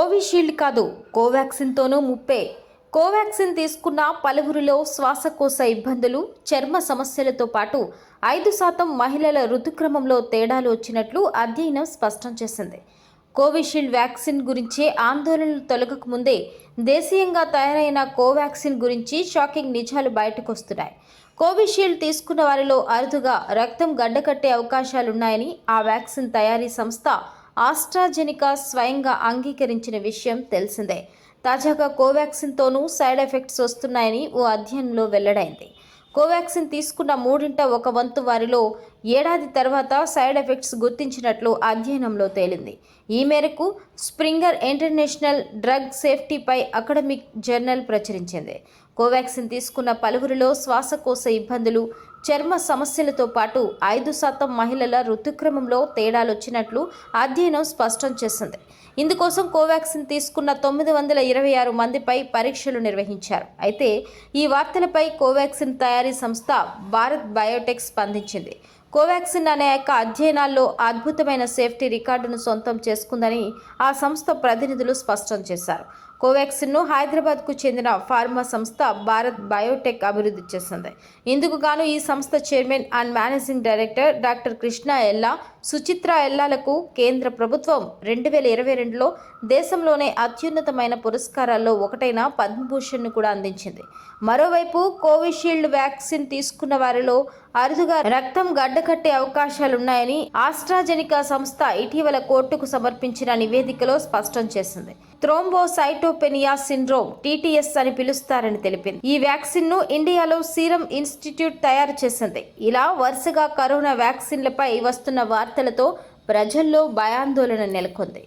Covishield కాదు, కోవాక్సిన్తోనూ ముప్పే. కోవాక్సిన్ తీసుకున్న పలువురిలో శ్వాసకోశ ఇబ్బందులు, చర్మ సమస్యలతో పాటు 5% మహిళల ఋతుక్రమంలో తేడాలు వచ్చినట్లు అధ్యయనం స్పష్టం చేసింది. కోవిషీల్డ్ వ్యాక్సిన్ గురించే ఆందోళనలు తొలగక ముందే దేశీయంగా తయారైన కోవాక్సిన్ గురించి షాకింగ్ నిజాలు బయటకొస్తున్నాయి. కోవిషీల్డ్ తీసుకున్న వారిలో అరుదుగా రక్తం గడ్డకట్టే అవకాశాలున్నాయని ఆ వ్యాక్సిన్ తయారీ సంస్థ ఆస్ట్రాజెనికా స్వయంగా అంగీకరించిన విషయం తెలిసిందే. తాజాగా కోవాక్సిన్తోనూ సైడ్ ఎఫెక్ట్స్ వస్తున్నాయని ఓ అధ్యయనంలో వెల్లడైంది. కోవాక్సిన్ తీసుకున్న 1/3 వారిలో ఏడాది తర్వాత సైడ్ ఎఫెక్ట్స్ గుర్తించినట్లు అధ్యయనంలో తేలింది. ఈ మేరకు స్ప్రింగర్ ఇంటర్నేషనల్ డ్రగ్ సేఫ్టీపై అకాడమిక్ జర్నల్ ప్రచురించింది. కోవాక్సిన్ తీసుకున్న పలువురిలో శ్వాసకోశ ఇబ్బందులు, చర్మ సమస్యలతో పాటు 5% మహిళల ఋతుక్రమంలో తేడాలొచ్చినట్లు అధ్యయనం స్పష్టం చేసింది. ఇందుకోసం కోవాక్సిన్ తీసుకున్న 926 మందిపై పరీక్షలు నిర్వహించారు. అయితే ఈ వార్తలపై కోవాక్సిన్ తయారీ సంస్థ భారత్ బయోటెక్ స్పందించింది. కోవాక్సిన్ అనేక అధ్యయనాల్లో అద్భుతమైన సేఫ్టీ రికార్డును సొంతం చేసుకుందని ఆ సంస్థ ప్రతినిధులు స్పష్టం చేశారు. కోవాక్సిన్ను హైదరాబాద్కు చెందిన ఫార్మా సంస్థ భారత్ బయోటెక్ అభివృద్ధి చేసింది. ఇందుకు గాను ఈ సంస్థ chairman and managing director doctor Krishna ఎల్లా, సుచిత్ర ఎల్లాలకు కేంద్ర ప్రభుత్వం 2022లో దేశంలోనే అత్యున్నతమైన పురస్కారాల్లో ఒకటైన పద్మభూషణ్ను కూడా అందించింది. మరోవైపు కోవిషీల్డ్ వ్యాక్సిన్ తీసుకున్న వారిలో అరుదుగా రక్తం గడ్డకట్టే అవకాశాలున్నాయని ఆస్ట్రాజెనికా సంస్థ ఇటీవల కోర్టుకు సమర్పించిన నివేదికలో స్పష్టం చేసింది. థ్రోంబోసైటోపెనియా సిండ్రోమ్ (TTS) అని పిలుస్తారని తెలిపింది. ఈ వ్యాక్సిన్ను ఇండియాలో సీరం ఇన్స్టిట్యూట్ తయారు చేసింది. ఇలా వరుసగా కరోనా వ్యాక్సిన్లపై వస్తున్న వార్తలతో ప్రజల్లో భయాందోళన నెలకొంది.